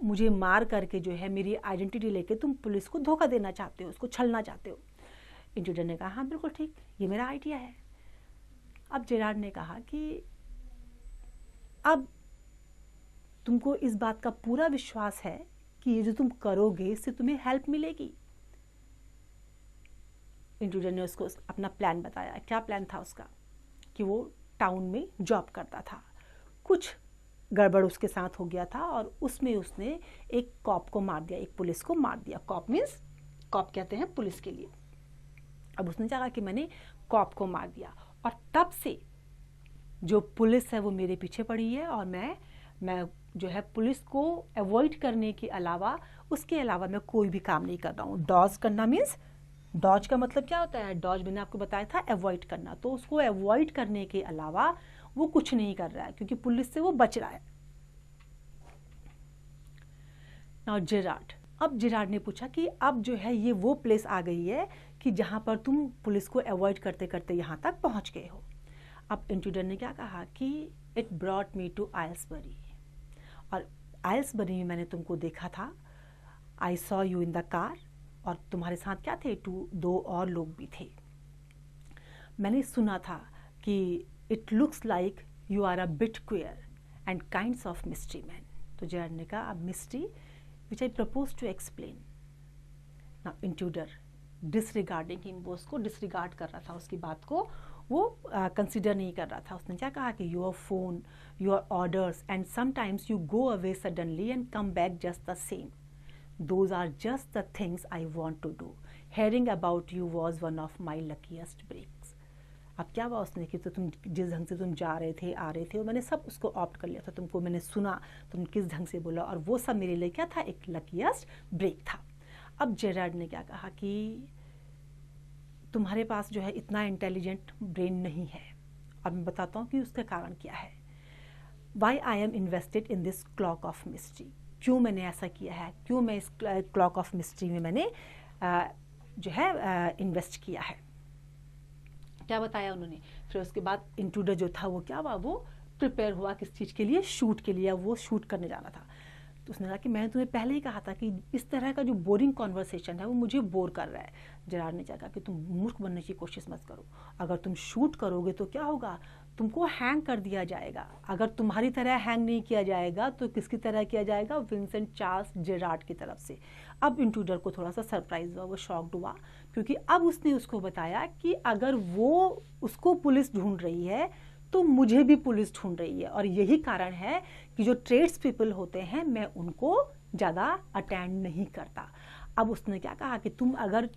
मुझे मार करके जो है मेरी आइडेंटिटी लेके तुम पुलिस को धोखा देना चाहते हो, उसको छलना चाहते हो। इंट्रूडर ने कहा हाँ बिल्कुल ठीक, ये मेरा आइडिया है। अब जेरार्ड ने कहा कि अब तुमको इस बात का पूरा विश्वास है कि ये जो तुम करोगे इससे तुम्हें हेल्प मिलेगी। इंट्रूडर ने उसको अपना प्लान बताया। क्या प्लान था उसका, कि वो टाउन में जॉब करता था, कुछ गड़बड़ उसके साथ हो गया था और उसमें उसने एक कॉप को मार दिया, एक पुलिस को मार दिया। कॉप मीन्स, कॉप कहते हैं पुलिस के लिए। अब उसने कहा कि मैंने कॉप को मार दिया और तब से जो पुलिस है वो मेरे पीछे पड़ी है और मैं जो है पुलिस को अवॉइड करने के अलावा, उसके अलावा मैं कोई भी काम नहीं कर रहा हूँ। डॉज करना मीन्स, डॉज का मतलब क्या होता है, डॉज मैंने आपको बताया था अवॉइड करना, तो उसको अवॉइड करने के अलावा वो कुछ नहीं कर रहा है क्योंकि पुलिस से वो बच रहा है। नाउ जेरार्ड, अब जेरार्ड ने पूछा कि अब जो है ये वो प्लेस आ गई है कि जहाँ पर तुम पुलिस को अवॉइड करते करते यहाँ तक पहुँच गए हो। अब इंट्रूडर ने क्या कहा कि इट ब्रॉट मी टू आइल्सबरी, और आइल्सबरी में मैंने तुमको देखा था, I saw you in the car, और तुम्हारे साथ क्या थे, दो और लोग भी थे। मैंने सुना था कि it looks like you are a bit queer and kinds of mystery man. तो जेरार्ड ने कहा अब mystery which I propose to explain. Now intruder disregarding him, वो उसको डिसरिगार्ड कर रहा था, उसकी बात को वो कंसिडर नहीं कर रहा था। उसने क्या कहा कि your phone, your orders and sometimes you go away suddenly and come back just the same, those are just the things I want to do, hearing about you was one of my luckiest breaks. अब क्या हुआ उसने कि तो तुम जिस ढंग से तुम जा रहे थे, आ रहे थे, और मैंने सब उसको ऑप्ट कर लिया था, तुमको मैंने सुना तुम किस ढंग से बोला, और वो सब मेरे लिए क्या था, एक लकीएस्ट ब्रेक था। अब जेरार्ड ने क्या कहा कि तुम्हारे पास जो है इतना इंटेलिजेंट ब्रेन नहीं है और मैं बताता हूँ कि उसका कारण क्या है। Why I am invested in this cloak of mystery, क्यों मैंने ऐसा किया है, क्यों मैं इस क्लॉक ऑफ मिस्ट्री में मैंने जो है इन्वेस्ट किया है, क्या बताया उन्होंने। फिर उसके बाद इंट्रूडर जो था वो क्या हुआ, वो प्रिपेयर हुआ किस चीज़ के लिए, शूट के लिए, वो शूट करने जाना था। तो उसने कहा कि मैंने तुम्हें पहले ही कहा था कि इस तरह का जो बोरिंग कॉन्वर्सेशन है वो मुझे बोर कर रहा है। जेरार्ड ने कहा कि तुम मूर्ख बनने की कोशिश मत करो, अगर तुम शूट करोगे तो क्या होगा, तुमको हैंग कर दिया जाएगा। अगर तुम्हारी तरह हैंग नहीं किया जाएगा तो किसकी तरह किया जाएगा, विंसेंट चार्ल्स जेरार्ड की तरफ से। अब इंट्रूडर को थोड़ा सा सरप्राइज हुआ, वो शॉक्ड हुआ, क्योंकि अब उसने उसको बताया कि अगर वो उसको पुलिस ढूंढ रही है तो मुझे भी पुलिस ढूंढ रही है, और यही कारण है कि जो ट्रेड्स पीपल होते हैं मैं उनको ज़्यादा अटेंड नहीं करता। अब उसने क्या कहा कि तुम अगर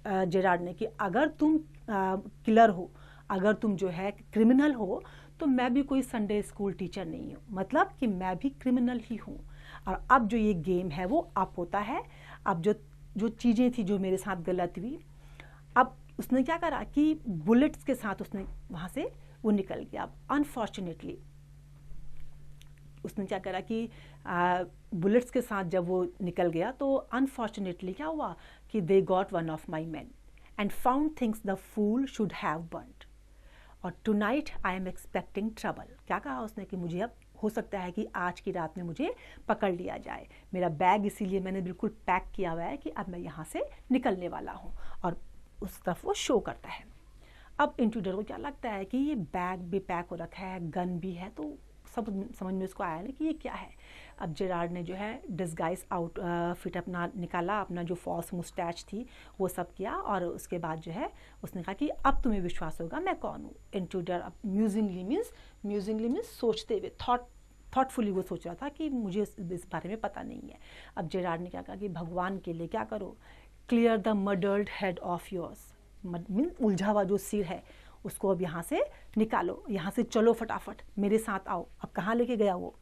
जेरार्ड ने कि अगर तुम किलर हो, अगर तुम जो है क्रिमिनल हो, तो मैं भी कोई संडे स्कूल टीचर नहीं हूँ, मतलब कि मैं भी क्रिमिनल ही हूँ। और अब जो ये गेम है वो अप होता है। अब जो चीज़ें थी जो मेरे साथ गलत हुई, अब उसने क्या करा कि बुलेट्स के साथ उसने वहाँ से वो निकल गया। अनफॉर्चुनेटली उसने क्या करा कि बुलेट्स के साथ जब वो निकल गया तो अनफॉर्चुनेटली क्या हुआ कि they got one of my man and found things the fool should have burned, और tonight I am expecting trouble. क्या कहा उसने कि मुझे अब हो सकता है कि आज की रात में मुझे पकड़ लिया जाए, मेरा बैग इसीलिए मैंने बिल्कुल पैक किया हुआ है कि अब मैं यहाँ से निकलने वाला हूँ। और उस तरफ वो शो करता है। अब इंट्रूडर को क्या लगता है कि ये बैग भी पैक हो रखा है, गन भी है, तो सब समझ में उसको आया ना कि ये क्या है। अब जेरार्ड ने जो है डिस्गाइज आउटफिट अपना निकाला, अपना जो फॉल्स मुस्टैच थी वो सब किया, और उसके बाद जो है उसने कहा कि अब तुम्हें विश्वास होगा मैं कौन हूँ। इंट्रूडर अब म्यूजिंगली मीन्स सोचते हुए, थॉटफुली वो सोच रहा था कि मुझे इस बारे में पता नहीं है। अब जेरार्ड ने क्या कहा कि भगवान के लिए क्या करो, clear the murdered head of yours, mean उलझा हुआ जो सिर है उसको अब यहाँ से निकालो, यहाँ से चलो फटाफट, मेरे साथ आओ। अब कहाँ लेके गया वो,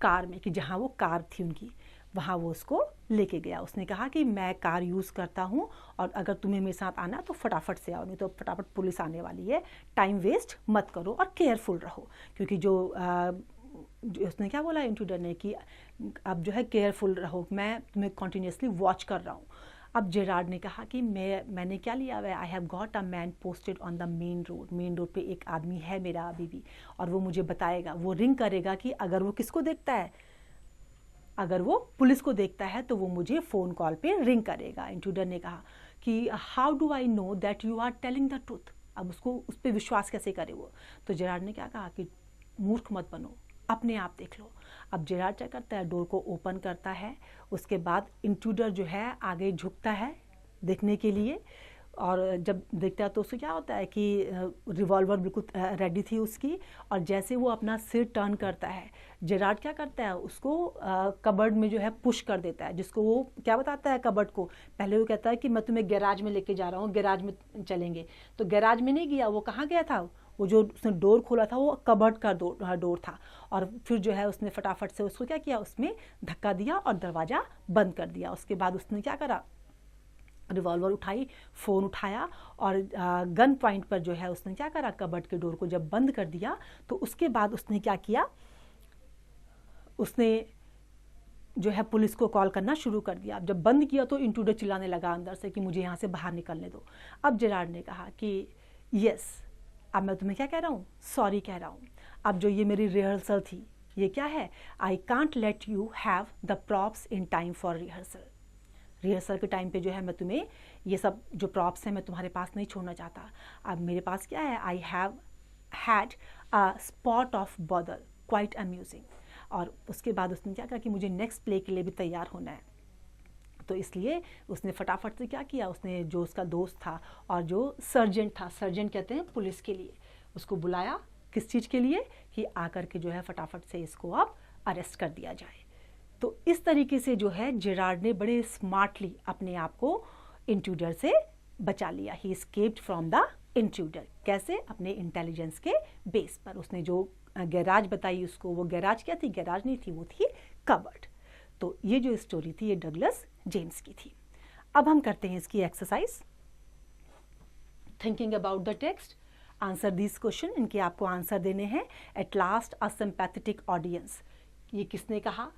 कार में, कि जहाँ वो कार थी उनकी वहाँ वो उसको लेके गया। उसने कहा कि मैं कार यूज़ करता हूँ और अगर तुम्हें मेरे साथ आना तो फटाफट से आओ, नहीं तो फटाफट पुलिस आने वाली है, टाइम वेस्ट मत करो और केयरफुल रहो। क्योंकि जो उसने क्या बोला इंट्रूडर ने कि अब जो है केयरफुल रहो, मैं तुम्हें कॉन्टीन्यूसली वॉच कर रहा हूँ। अब जेरार्ड ने कहा कि मैंने क्या लिया हुआ है, I have got a man posted on the main road पे एक आदमी है मेरा अभी भी, और वो मुझे बताएगा, वो रिंग करेगा कि अगर वो किसको देखता है, अगर वो पुलिस को देखता है तो वो मुझे फ़ोन कॉल पे रिंग करेगा। इंट्रूडर ने कहा कि how do I know that you are telling the truth, अब उसको उस पर विश्वास कैसे करे वो। तो जेरार्ड ने क्या कहा कि मूर्ख मत बनो, अपने आप देख लो। अब जेरार्ड क्या करता है, डोर को ओपन करता है, उसके बाद इंट्रूडर जो है आगे झुकता है देखने के लिए, और जब देखता है तो उसको क्या होता है कि रिवॉल्वर बिल्कुल रेडी थी उसकी, और जैसे वो अपना सिर टर्न करता है, जेरार्ड क्या करता है उसको कबर्ड में जो है पुश कर देता है, जिसको वो क्या बताता है कबर्ड को, पहले वो कहता है कि मैं तुम्हें गैराज में लेके जा रहा हूँ, गैराज में चलेंगे, तो गैराज में नहीं गया, वो कहाँ गया था, वो जो उसने डोर खोला था वो कबर्ड का डोर था, और फिर जो है उसने फटाफट से उसको क्या किया, उसमें धक्का दिया और दरवाज़ा बंद कर दिया। उसके बाद उसने क्या करा, रिवॉल्वर उठाई, फ़ोन उठाया, और गन पॉइंट पर जो है उसने क्या करा, कबर्ड के डोर को जब बंद कर दिया तो उसके बाद उसने क्या किया, उसने जो है पुलिस को कॉल करना शुरू कर दिया। जब बंद किया तो इंट्रूडर चिल्लाने लगा अंदर से कि मुझे यहाँ से बाहर निकलने दो। अब जेरार्ड ने कहा कि यस, अब मैं तुम्हें क्या कह रहा हूँ, सॉरी कह रहा हूँ। अब जो ये मेरी रिहर्सल थी ये क्या है, I can't let you have the props in time for rehearsal के टाइम पे जो है मैं तुम्हें ये सब जो प्रॉप्स हैं मैं तुम्हारे पास नहीं छोड़ना चाहता। अब मेरे पास क्या है, I have had a spot of bother quite amusing, और उसके बाद उसने क्या कहा कि मुझे नेक्स्ट प्ले के लिए भी तैयार होना है। तो इसलिए उसने फटाफट से क्या किया, उसने जो उसका दोस्त था और जो सर्जेंट था, सर्जेंट कहते हैं पुलिस के लिए, उसको बुलाया, किस चीज़ के लिए, कि आकर के जो है फटाफट से इसको अब अरेस्ट कर दिया जाए। तो इस तरीके से जो है जेरार्ड ने बड़े स्मार्टली अपने आप को इंट्रूडर से बचा लिया। ही एस्केप्ड फ्रॉम द इंट्रूडर। कैसे, अपने इंटेलिजेंस के बेस पर। उसने जो गैराज बताई उसको, वो गैराज क्या थी, गैराज नहीं थी, वो थी कबर्ड। तो ये जो स्टोरी थी ये डगलस जेम्स की थी। अब हम करते हैं इसकी exercise, thinking about the text. Answer this question, इनके आपको आंसर देने हैं। At last a sympathetic audience, ये किसने कहा,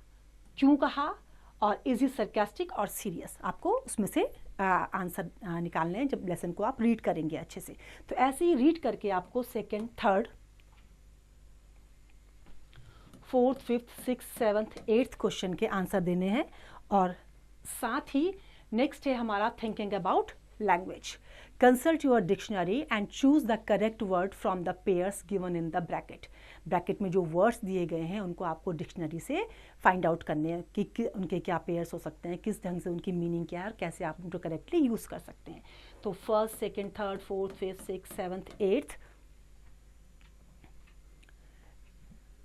क्यों कहा, और इज इट सरकास्टिक और सीरियस, आपको उसमें से आंसर निकालने हैं जब लेसन को आप रीड करेंगे अच्छे से। तो ऐसे ही रीड करके आपको second, third, fourth, fifth, six, seventh, eighth question के आंसर देने हैं। और साथ ही नेक्स्ट है हमारा thinking about language. Consult your dictionary and choose the correct word from the pairs given in the bracket. Bracket में जो वर्ड्स दिए गए हैं उनको आपको डिक्शनरी से फाइंड आउट करने हैं कि उनके क्या पेयर्स हो सकते हैं, किस ढंग से उनकी मीनिंग क्या है और कैसे आप उनको करेक्टली यूज़ कर सकते हैं। तो first, second, third, fourth, fifth, six, seventh, eighth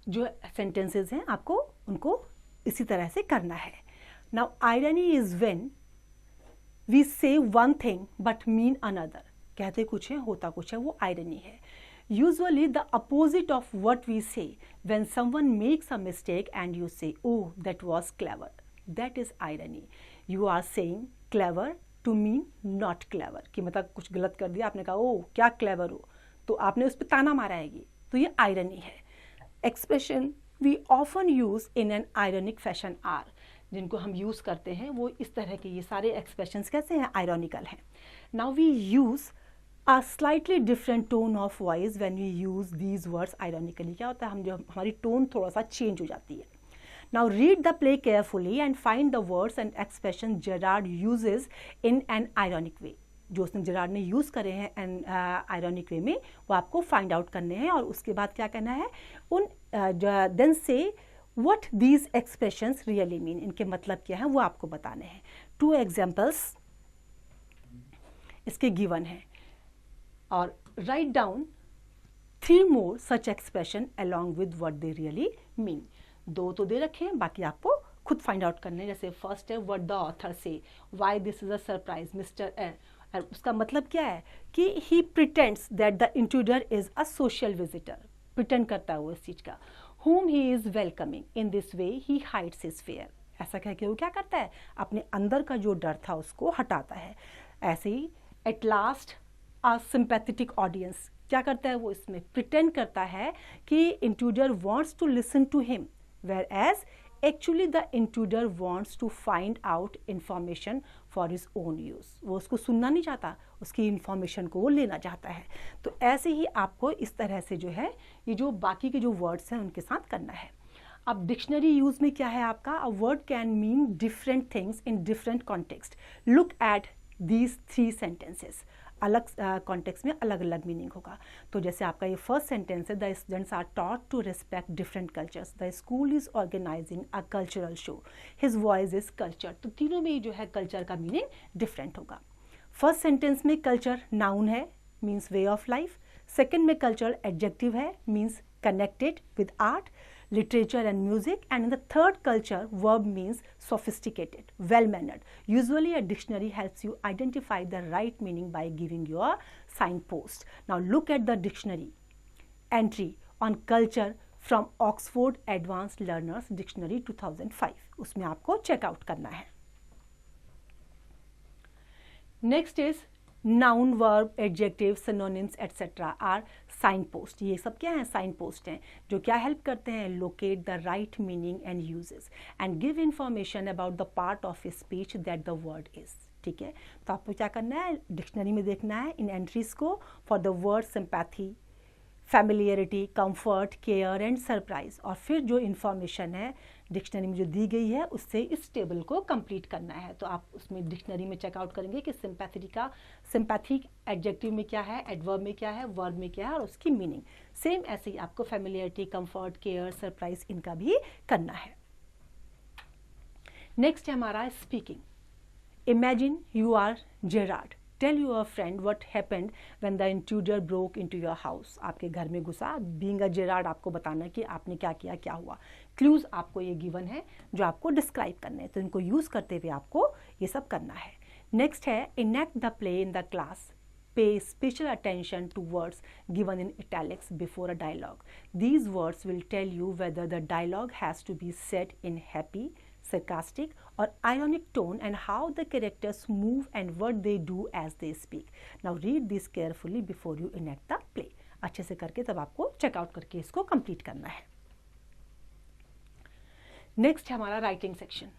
जो सेंटेंसेस हैं आपको उनको इसी तरह से करना है। Now irony is when we say one thing but mean another, कहते कुछ है होता कुछ है, वो आयरनी है। Usually the opposite of what we say when someone makes a mistake and you say oh that was clever, that is irony. You are saying clever to mean not clever, कि मतलब कुछ गलत कर दिया, आपने कहा ओह क्या क्लेवर हो, तो आपने उस पर ताना मारा है, तो ये आयरनी है। Expression we often use in an ironic fashion are, जिनको हम यूज़ करते हैं वो इस तरह के, ये सारे एक्सप्रेशंस कैसे हैं, आयरॉनिकल हैं। Now we use a slightly different tone of voice when we use these words ironically. क्या होता है, हम जो हमारी टोन थोड़ा सा चेंज हो जाती है। Now read the play carefully and find the words and expression Gerard uses in an ironic way. जो उसने जेरार्ड ने यूज़ करे हैं एन आयरॉनिक वे में, वो आपको फाइंड आउट करने हैं। और उसके बाद क्या करना है, उन देन से what these expressions really mean, इनके मतलब क्या है वो आपको बताने हैं। 2 examples इसके गिवन है, और write down 3 more such expression along with what they really mean। 2 तो दे रखे हैं, बाकी आपको खुद फाइंड आउट करने हैं। जैसे फर्स्ट है what the author say, why this is a surprise, Mr. उसका मतलब क्या है कि he pretends that the intruder is a social visitor, pretend करता है वो इस चीज का। whom he is welcoming, in this way he hides his fear, ऐसा कह के वो क्या करता है, अपने अंदर का जो डर था उसको हटाता है। ऐसे ही at last a sympathetic audience, क्या करता है वो इसमें प्रिटेंड करता है कि intruder wants to listen to him, whereas actually the intruder wants to find out information for his own use, वो उसको सुनना नहीं चाहता, उसकी इंफॉर्मेशन को वो लेना चाहता है। तो ऐसे ही आपको इस तरह से जो है ये जो बाकी के जो वर्ड्स हैं उनके साथ करना है। अब डिक्शनरी यूज में क्या है आपका, a word can mean different things in different context. Look at these 3 sentences, अलग कॉन्टेक्स्ट में अलग अलग मीनिंग होगा। तो जैसे आपका ये फर्स्ट सेंटेंस है, the students are taught to respect different cultures, the school is organising a cultural show, his voice is culture. तो तीनों में जो है कल्चर का मीनिंग डिफरेंट होगा। फर्स्ट सेंटेंस में कल्चर नाउन है, means way of life. Second में कल्चर एडजेक्टिव है, means connected with art, literature and music, and in the third culture verb means sophisticated, well mannered. Usually a dictionary helps you identify the right meaning by giving you a signpost. Now look at the dictionary entry on culture from Oxford Advanced Learners Dictionary 2005, उसमें आपको check out करना है। Next is noun, verb, adjective, synonyms etcetera are signpost. ये सब क्या है, sign post हैं जो क्या हेल्प करते हैं, locate the right meaning and uses and give information about the part of speech that the word is. ठीक है, तो आपको क्या करना है, डिक्शनरी में देखना है इन एंट्रीज को for the word sympathy, familiarity, comfort, care and surprise, और फिर जो इन्फॉर्मेशन है डिक्शनरी में जो दी गई है उससे इस टेबल को कंप्लीट करना है। तो आप उसमें डिक्शनरी में चेकआउट करेंगे कि सिंपैथी एडजेक्टिव में क्या है, एडवर्ब में क्या है, वर्ब में क्या है और उसकी मीनिंग। सेम ऐसे ही आपको फैमिलियरिटी, कंफर्ट, केयर, सरप्राइज इनका भी करना है। नेक्स्ट है हमारा speaking. Imagine you are Gerard, tell your friend what happened when the intruder broke into your house. आपके घर में घुसा, बीइंग अ जेरार्ड आपको बताना कि आपने क्या किया, क्या हुआ। क्लूज आपको ये गिवन है जो आपको डिस्क्राइब करने हैं, तो इनको यूज करते हुए आपको ये सब करना है। नेक्स्ट है enact the play in the class, pay special attention to words given in italics before a dialogue. These words will tell you whether the dialogue has to be said in happy, sarcastic or ironic tone and how the characters move and what they do as they speak. Now read this carefully before you enact the play. अच्छे से करके तब आपको checkout करके इसको complete करना है। Next है हमारा writing section.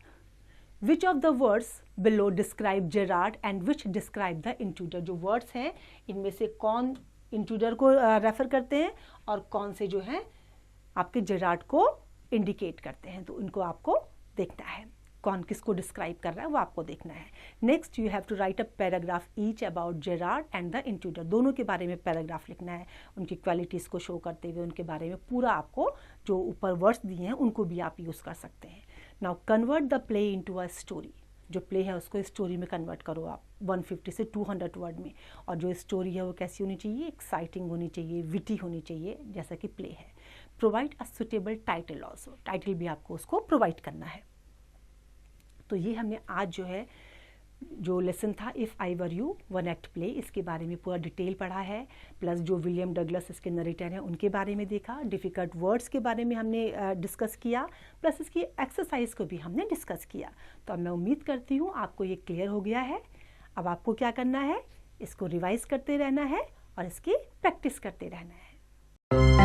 Which of the words below describe Gerard and which describe the intruder. जो वर्ड्स हैं इनमें से कौन इंट्रूडर को रेफर करते हैं और कौन से जो है आपके जेरार्ड को इंडिकेट करते हैं, तो इनको आपको देखना है, कौन किसको डिस्क्राइब कर रहा है वो आपको देखना है। Next you have to write a paragraph each about Gerard and the intruder. दोनों के बारे में पैराग्राफ लिखना है, उनकी क्वालिटीज़ को शो करते हुए उनके बारे में पूरा आपको, जो ऊपर वर्ड्स दिए हैं उनको भी आप यूज़ कर सकते हैं। Now convert the play into a story. जो प्ले है उसको स्टोरी में कन्वर्ट करो आप 150 से 200 वर्ड में। और जो स्टोरी है वो कैसी होनी चाहिए, एक्साइटिंग होनी चाहिए, विटी होनी चाहिए, जैसा कि प्ले है। Provide a suitable title also. Title भी आपको उसको प्रोवाइड करना है। तो ये हमने आज जो है जो लेसन था if I were you one act play, इसके बारे में पूरा डिटेल पढ़ा है, प्लस जो विलियम डगलस इसके नरेटर हैं उनके बारे में देखा, डिफ़िकल्ट वर्ड्स के बारे में हमने डिस्कस किया, प्लस इसकी एक्सरसाइज को भी हमने डिस्कस किया। तो अब मैं उम्मीद करती हूँ आपको ये क्लियर हो गया है। अब आपको क्या करना है, इसको रिवाइज करते रहना है और इसकी प्रैक्टिस करते रहना है।